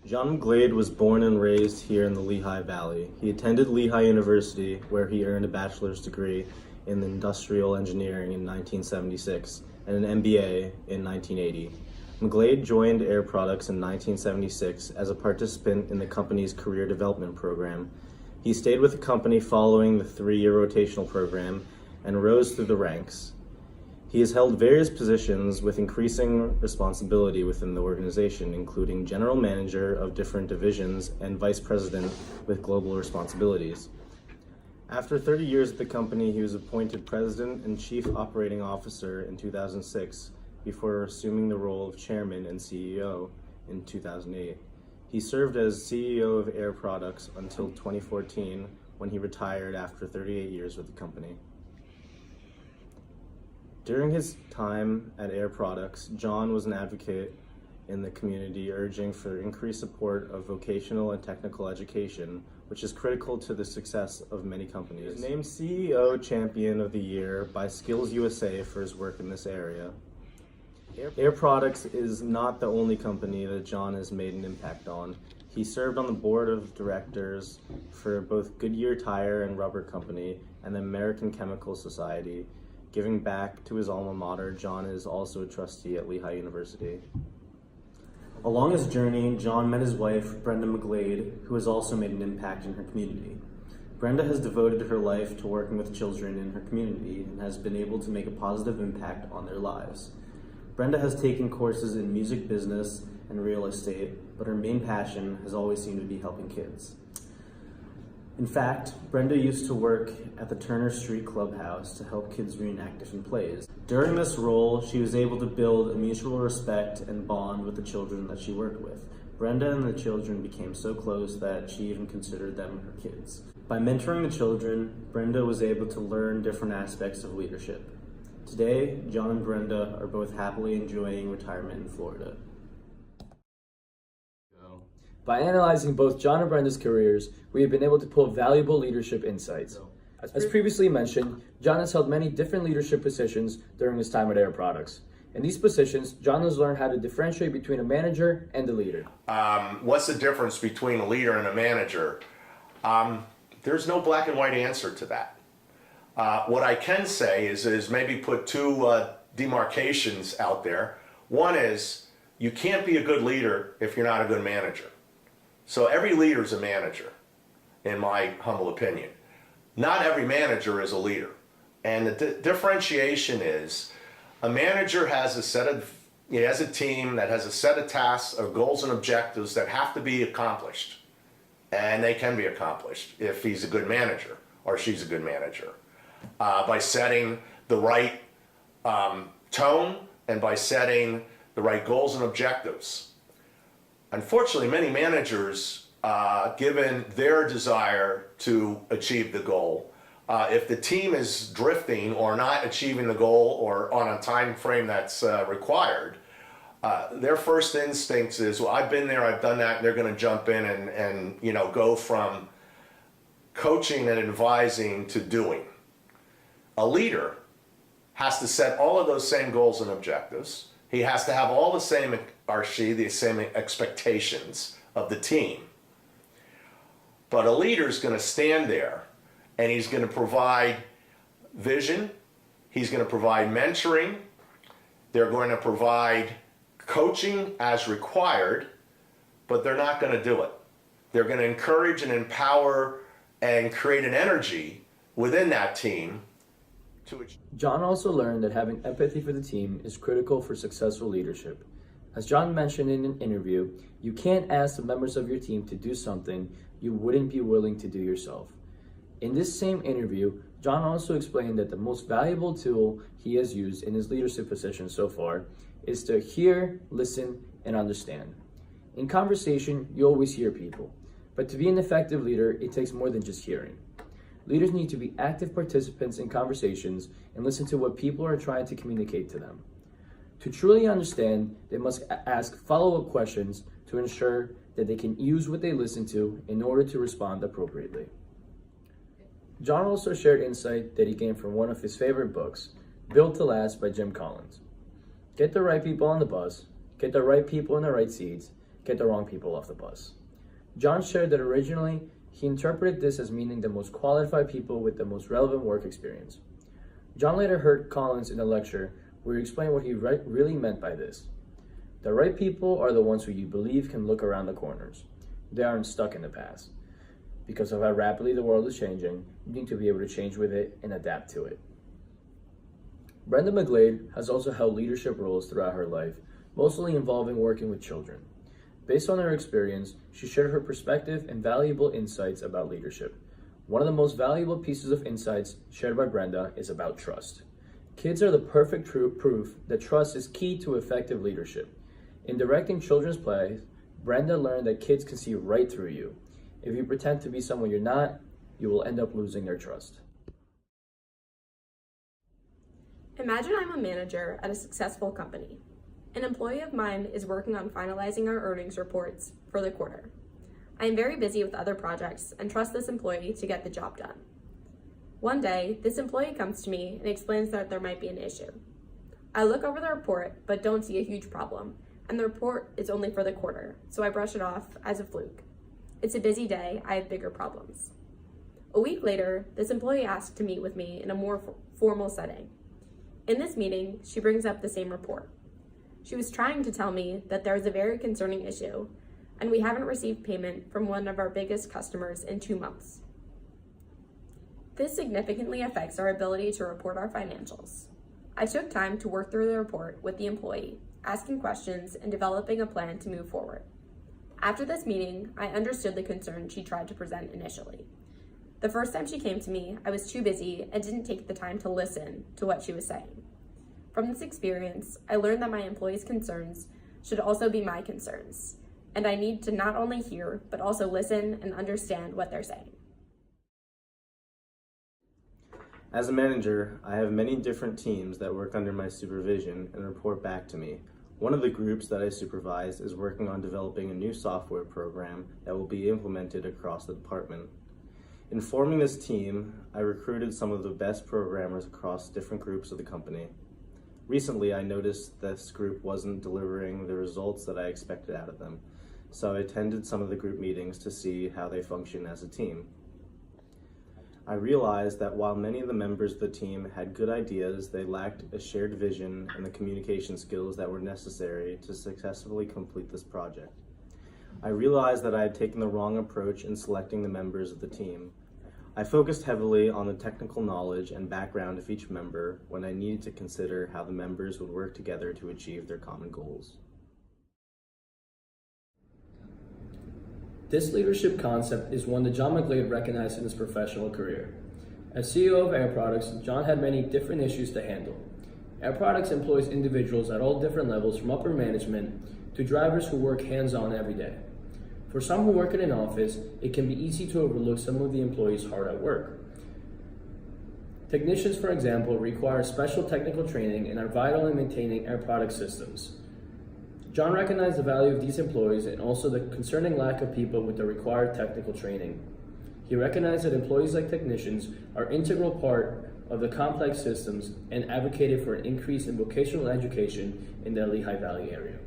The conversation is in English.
John Glade was born and raised here in the Lehigh Valley. He attended Lehigh University, where he earned a bachelor's degree in industrial engineering in 1976 and an MBA in 1980. McGlade joined Air Products in 1976 as a participant in the company's career development program. He stayed with the company following the 3-year rotational program and rose through the ranks. He has held various positions with increasing responsibility within the organization, including general manager of different divisions and vice president with global responsibilities. After 30 years at the company, he was appointed president and chief operating officer in 2006 before assuming the role of chairman and CEO in 2008. He served as CEO of Air Products until 2014, when he retired after 38 years with the company. During his time at Air Products, John was an advocate in the community, urging for increased support of vocational and technical education, which is critical to the success of many companies. He was named CEO Champion of the Year by Skills USA for his work in this area. Air Products is not the only company that John has made an impact on. He served on the board of directors for both Goodyear Tire and Rubber Company and the American Chemical Society. Giving back to his alma mater, John is also a trustee at Lehigh University. Along his journey, John met his wife, Brenda McGlade, who has also made an impact in her community. Brenda has devoted her life to working with children in her community and has been able to make a positive impact on their lives. Brenda has taken courses in music business and real estate, but her main passion has always seemed to be helping kids. In fact, Brenda used to work at the Turner Street Clubhouse to help kids reenact different plays. During this role, she was able to build a mutual respect and bond with the children that she worked with. Brenda and the children became so close that she even considered them her kids. By mentoring the children, Brenda was able to learn different aspects of leadership. Today, John and Brenda are both happily enjoying retirement in Florida. By analyzing both John and Brenda's careers, we have been able to pull valuable leadership insights. As previously mentioned, John has held many different leadership positions during his time at Air Products. In these positions, John has learned how to differentiate between a manager and a leader. What's the difference between a leader and a manager? There's no black and white answer to that. What I can say is maybe put two demarcations out there. One is, you can't be a good leader if you're not a good manager. So every leader is a manager, in my humble opinion. Not every manager is a leader. And the differentiation is, a manager has a team that has a set of tasks or goals and objectives that have to be accomplished. And they can be accomplished if he's a good manager or she's a good manager. By setting the right tone and by setting the right goals and objectives. Unfortunately, many managers, given their desire to achieve the goal, if the team is drifting or not achieving the goal or on a time frame that's required, their first instincts is, well, I've been there, I've done that, and they're going to jump in and go from coaching and advising to doing. A leader has to set all of those same goals and objectives. He has to have all the same, or she, the same expectations of the team. But a leader is going to stand there and he's going to provide vision, he's going to provide mentoring, they're going to provide coaching as required, but they're not going to do it. They're going to encourage and empower and create an energy within that team. John also learned that having empathy for the team is critical for successful leadership. As John mentioned in an interview, you can't ask the members of your team to do something you wouldn't be willing to do yourself. In this same interview, John also explained that the most valuable tool he has used in his leadership position so far is to hear, listen, and understand. In conversation, you always hear people, but to be an effective leader, it takes more than just hearing. Leaders need to be active participants in conversations and listen to what people are trying to communicate to them. To truly understand, they must ask follow-up questions to ensure that they can use what they listen to in order to respond appropriately. John also shared insight that he gained from one of his favorite books, Built to Last by Jim Collins. Get the right people on the bus, get the right people in the right seats, get the wrong people off the bus. John shared that originally, he interpreted this as meaning the most qualified people with the most relevant work experience. John later heard Collins in a lecture where he explained what he really meant by this. The right people are the ones who you believe can look around the corners. They aren't stuck in the past. Because of how rapidly the world is changing, you need to be able to change with it and adapt to it. Brenda McGlade has also held leadership roles throughout her life, mostly involving working with children. Based on her experience, she shared her perspective and valuable insights about leadership. One of the most valuable pieces of insights shared by Brenda is about trust. Kids are the perfect proof that trust is key to effective leadership. In directing children's plays, Brenda learned that kids can see right through you. If you pretend to be someone you're not, you will end up losing their trust. Imagine I'm a manager at a successful company. An employee of mine is working on finalizing our earnings reports for the quarter. I am very busy with other projects and trust this employee to get the job done. One day, this employee comes to me and explains that there might be an issue. I look over the report but don't see a huge problem, and the report is only for the quarter, so I brush it off as a fluke. It's a busy day, I have bigger problems. A week later, this employee asked to meet with me in a more formal setting. In this meeting, she brings up the same report. She was trying to tell me that there is a very concerning issue, and we haven't received payment from one of our biggest customers in 2 months. This significantly affects our ability to report our financials. I took time to work through the report with the employee, asking questions and developing a plan to move forward. After this meeting, I understood the concern she tried to present initially. The first time she came to me, I was too busy and didn't take the time to listen to what she was saying. From this experience, I learned that my employees' concerns should also be my concerns, and I need to not only hear, but also listen and understand what they're saying. As a manager, I have many different teams that work under my supervision and report back to me. One of the groups that I supervise is working on developing a new software program that will be implemented across the department. In forming this team, I recruited some of the best programmers across different groups of the company. Recently, I noticed this group wasn't delivering the results that I expected out of them, so I attended some of the group meetings to see how they function as a team. I realized that while many of the members of the team had good ideas, they lacked a shared vision and the communication skills that were necessary to successfully complete this project. I realized that I had taken the wrong approach in selecting the members of the team. I focused heavily on the technical knowledge and background of each member when I needed to consider how the members would work together to achieve their common goals. This leadership concept is one that John McGlade recognized in his professional career. As CEO of Air Products, John had many different issues to handle. Air Products employs individuals at all different levels, from upper management to drivers who work hands-on every day. For some who work in an office, it can be easy to overlook some of the employees hard at work. Technicians, for example, require special technical training and are vital in maintaining Air Products systems. John recognized the value of these employees and also the concerning lack of people with the required technical training. He recognized that employees like technicians are an integral part of the complex systems and advocated for an increase in vocational education in the Lehigh Valley area.